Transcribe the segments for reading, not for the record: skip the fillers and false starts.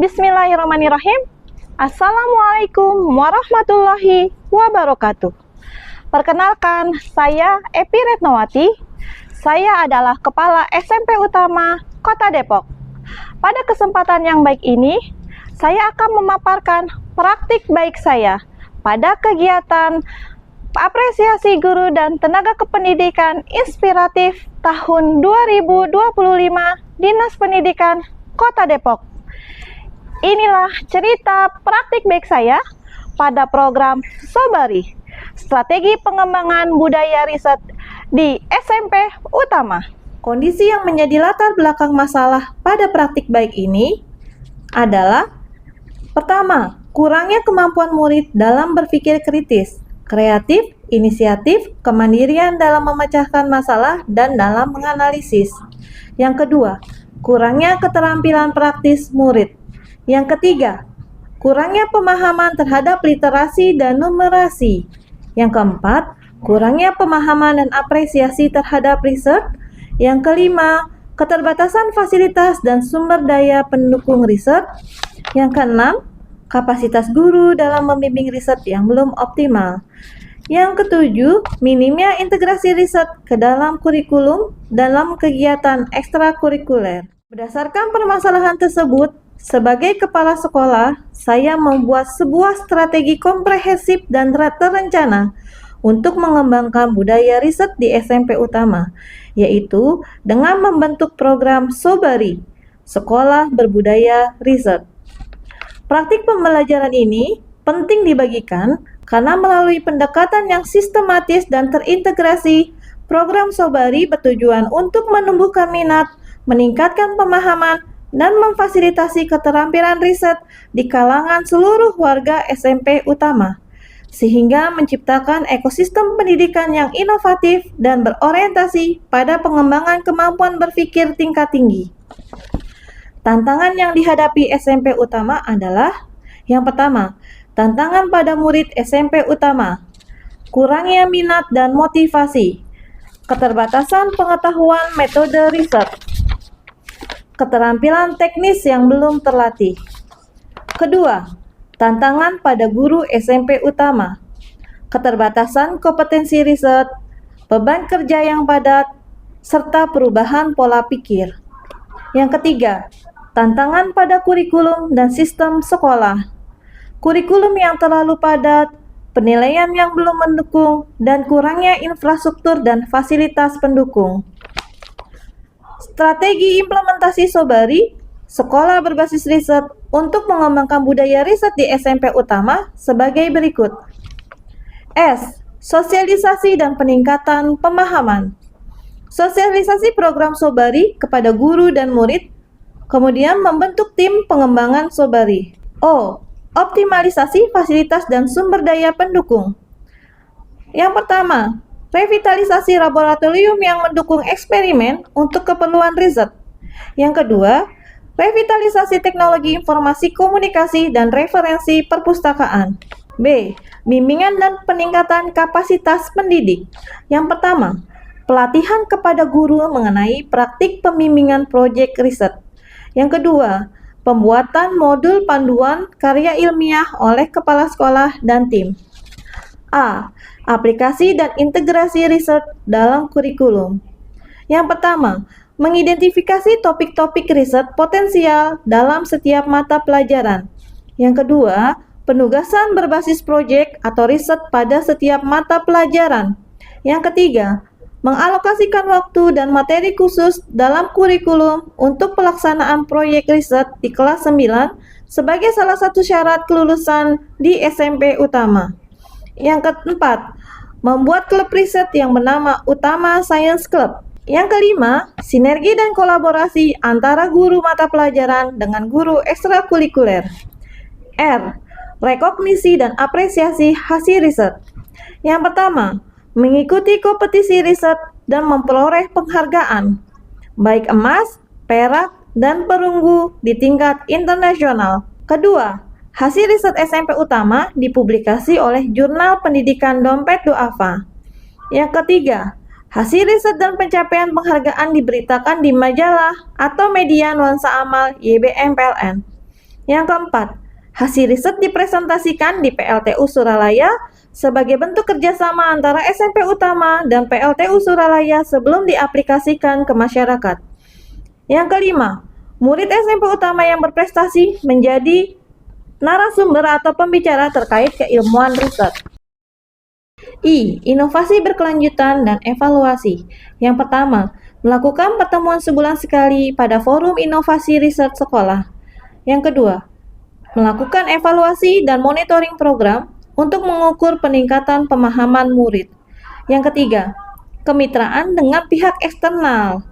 Bismillahirrahmanirrahim. Assalamualaikum warahmatullahi wabarakatuh. Perkenalkan, saya Epi Retnowati. Saya adalah Kepala SMP Utama Kota Depok. Pada kesempatan yang baik ini, saya akan memaparkan praktik baik saya pada kegiatan apresiasi guru dan tenaga kependidikan inspiratif tahun 2025 Dinas Pendidikan Kota Depok. Inilah cerita praktik baik saya pada program Sobari, Strategi Pengembangan Budaya Riset di SMP Utama. Kondisi yang menjadi latar belakang masalah pada praktik baik ini adalah: pertama, kurangnya kemampuan murid dalam berpikir kritis, kreatif, inisiatif, kemandirian dalam memecahkan masalah dan dalam menganalisis. Yang kedua, kurangnya keterampilan praktis murid. Yang ketiga, kurangnya pemahaman terhadap literasi dan numerasi. Yang keempat, kurangnya pemahaman dan apresiasi terhadap riset. Yang kelima, keterbatasan fasilitas dan sumber daya pendukung riset. Yang keenam, kapasitas guru dalam membimbing riset yang belum optimal. Yang ketujuh, minimnya integrasi riset ke dalam kurikulum dalam kegiatan ekstrakurikuler. Berdasarkan permasalahan tersebut, sebagai kepala sekolah, saya membuat sebuah strategi komprehensif dan terencana untuk mengembangkan budaya riset di SMP Utama, yaitu dengan membentuk program Sobari, Sekolah Berbudaya Riset. Praktik pembelajaran ini penting dibagikan karena melalui pendekatan yang sistematis dan terintegrasi, program Sobari bertujuan untuk menumbuhkan minat, meningkatkan pemahaman, dan memfasilitasi keterampilan riset di kalangan seluruh warga SMP Utama, sehingga menciptakan ekosistem pendidikan yang inovatif dan berorientasi pada pengembangan kemampuan berpikir tingkat tinggi. Tantangan yang dihadapi SMP Utama adalah: yang pertama, tantangan pada murid SMP Utama, kurangnya minat dan motivasi, keterbatasan pengetahuan metode riset, keterampilan teknis yang belum terlatih. Kedua, tantangan pada guru SMP Utama, keterbatasan kompetensi riset, beban kerja yang padat, serta perubahan pola pikir. Yang ketiga, tantangan pada kurikulum dan sistem sekolah, kurikulum yang terlalu padat, penilaian yang belum mendukung, dan kurangnya infrastruktur dan fasilitas pendukung. Strategi implementasi Sobari, Sekolah Berbasis Riset, untuk mengembangkan budaya riset di SMP Utama sebagai berikut. S. Sosialisasi dan peningkatan pemahaman. Sosialisasi program Sobari kepada guru dan murid, kemudian membentuk tim pengembangan Sobari. O. Optimalisasi fasilitas dan sumber daya pendukung. Yang pertama, revitalisasi laboratorium yang mendukung eksperimen untuk keperluan riset. Yang kedua, revitalisasi teknologi informasi komunikasi dan referensi perpustakaan. B. Bimbingan dan peningkatan kapasitas pendidik. Yang pertama, pelatihan kepada guru mengenai praktik pembimbingan proyek riset. Yang kedua, pembuatan modul panduan karya ilmiah oleh kepala sekolah dan tim. A. Aplikasi dan integrasi riset dalam kurikulum. Yang pertama, mengidentifikasi topik-topik riset potensial dalam setiap mata pelajaran. Yang kedua, penugasan berbasis proyek atau riset pada setiap mata pelajaran. Yang ketiga, mengalokasikan waktu dan materi khusus dalam kurikulum untuk pelaksanaan proyek riset di kelas 9 sebagai salah satu syarat kelulusan di SMP Utama. Yang keempat, membuat klub riset yang bernama Utama Science Club. Yang kelima, sinergi dan kolaborasi antara guru mata pelajaran dengan guru ekstrakurikuler. R. Rekognisi dan apresiasi hasil riset. Yang pertama, mengikuti kompetisi riset dan memperoleh penghargaan, baik emas, perak, dan perunggu di tingkat internasional. Kedua, hasil riset SMP Utama dipublikasi oleh Jurnal Pendidikan Dompet Duafa. Yang ketiga, hasil riset dan pencapaian penghargaan diberitakan di majalah atau media nuansa amal YBM PLN. Yang keempat, hasil riset dipresentasikan di PLTU Suralaya sebagai bentuk kerjasama antara SMP Utama dan PLTU Suralaya sebelum diaplikasikan ke masyarakat. Yang kelima, murid SMP Utama yang berprestasi menjadi narasumber atau pembicara terkait keilmuan riset. Inovasi berkelanjutan dan evaluasi. Yang pertama, melakukan pertemuan sebulan sekali pada forum inovasi riset sekolah. Yang kedua, melakukan evaluasi dan monitoring program untuk mengukur peningkatan pemahaman murid. Yang ketiga, kemitraan dengan pihak eksternal.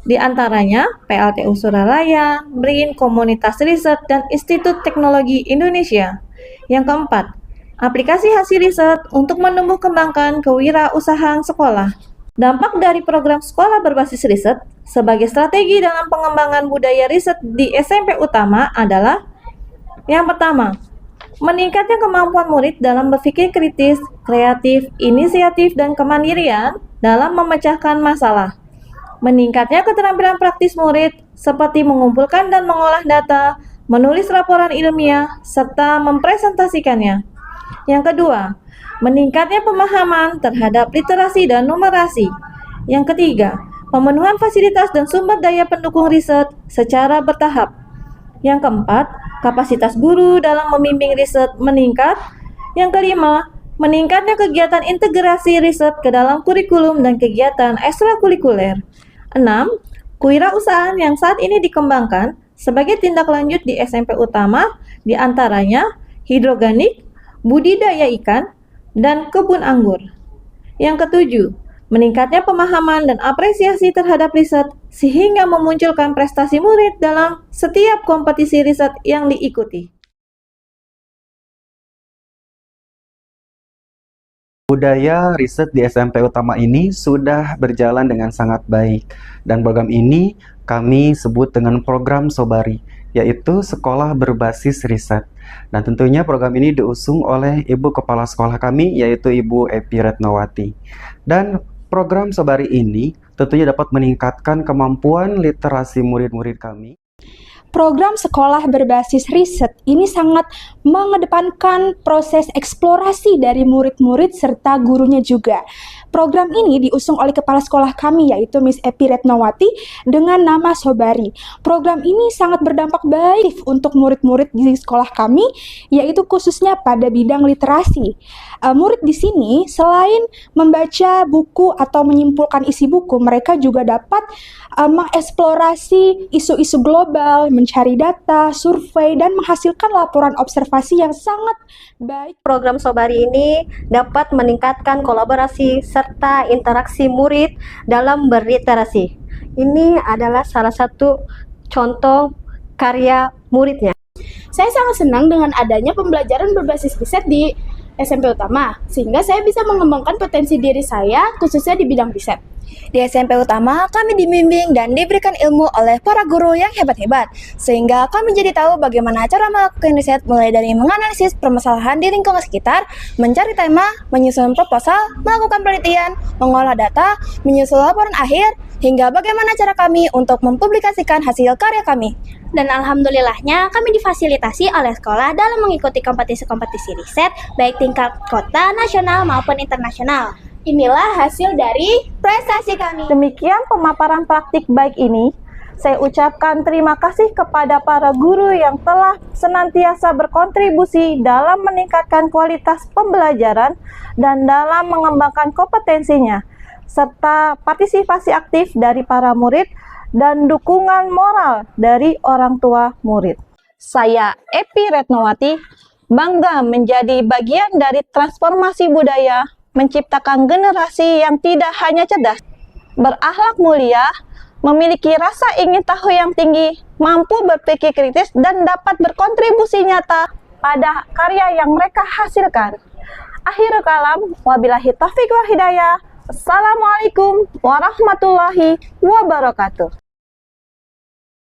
Di antaranya PLTU Suralaya, BRIN, Komunitas Riset, dan Institut Teknologi Indonesia. Yang keempat, aplikasi hasil riset untuk menumbuh kembangkan kewirausahaan sekolah. Dampak dari program sekolah berbasis riset sebagai strategi dalam pengembangan budaya riset di SMP Utama adalah: yang pertama, meningkatnya kemampuan murid dalam berpikir kritis, kreatif, inisiatif, dan kemandirian dalam memecahkan masalah. Meningkatnya keterampilan praktis murid seperti mengumpulkan dan mengolah data, menulis laporan ilmiah, serta mempresentasikannya. Yang kedua, meningkatnya pemahaman terhadap literasi dan numerasi. Yang ketiga, pemenuhan fasilitas dan sumber daya pendukung riset secara bertahap. Yang keempat, kapasitas guru dalam membimbing riset meningkat. Yang kelima, meningkatnya kegiatan integrasi riset ke dalam kurikulum dan kegiatan ekstrakurikuler. 6. Kewirausahaan yang saat ini dikembangkan sebagai tindak lanjut di SMP Utama, di antaranya hidroganik, budidaya ikan, dan kebun anggur. Yang ketujuh, meningkatnya pemahaman dan apresiasi terhadap riset sehingga memunculkan prestasi murid dalam setiap kompetisi riset yang diikuti. Budaya riset di SMP Utama ini sudah berjalan dengan sangat baik, dan program ini kami sebut dengan program Sobari, yaitu sekolah berbasis riset. Dan tentunya program ini diusung oleh Ibu Kepala Sekolah kami, yaitu Ibu Epi Retnowati. Dan program Sobari ini tentunya dapat meningkatkan kemampuan literasi murid-murid kami. Program sekolah berbasis riset ini sangat mengedepankan proses eksplorasi dari murid-murid serta gurunya juga. Program ini diusung oleh kepala sekolah kami, yaitu Miss Epi Retnowati, dengan nama Sobari. Program ini sangat berdampak baik untuk murid-murid di sekolah kami, yaitu khususnya pada bidang literasi. Murid di sini selain membaca buku atau menyimpulkan isi buku, mereka juga dapat mengeksplorasi isu-isu global, mencari data, survei, dan menghasilkan laporan observasi yang sangat baik. Program Sobari ini dapat meningkatkan kolaborasi serta interaksi murid dalam berliterasi. Ini adalah salah satu contoh karya muridnya. Saya sangat senang dengan adanya pembelajaran berbasis riset di SMP Utama, sehingga saya bisa mengembangkan potensi diri saya, khususnya di bidang riset. Di SMP Utama, kami dibimbing dan diberikan ilmu oleh para guru yang hebat-hebat, sehingga kami jadi tahu bagaimana cara melakukan riset, mulai dari menganalisis permasalahan di lingkungan sekitar, mencari tema, menyusun proposal, melakukan penelitian, mengolah data, menyusun laporan akhir, hingga bagaimana cara kami untuk mempublikasikan hasil karya kami. Dan alhamdulillahnya kami difasilitasi oleh sekolah dalam mengikuti kompetisi-kompetisi riset baik tingkat kota, nasional maupun internasional. Inilah hasil dari prestasi kami. Demikian pemaparan praktik baik ini. Saya ucapkan terima kasih kepada para guru yang telah senantiasa berkontribusi dalam meningkatkan kualitas pembelajaran dan dalam mengembangkan kompetensinya, serta partisipasi aktif dari para murid dan dukungan moral dari orang tua murid. Saya Epi Retnowati, bangga menjadi bagian dari transformasi budaya, menciptakan generasi yang tidak hanya cerdas, berakhlak mulia, memiliki rasa ingin tahu yang tinggi, mampu berpikir kritis, dan dapat berkontribusi nyata pada karya yang mereka hasilkan. Akhirul kalam, wabillahi taufiq wal hidayah. Assalamualaikum warahmatullahi wabarakatuh.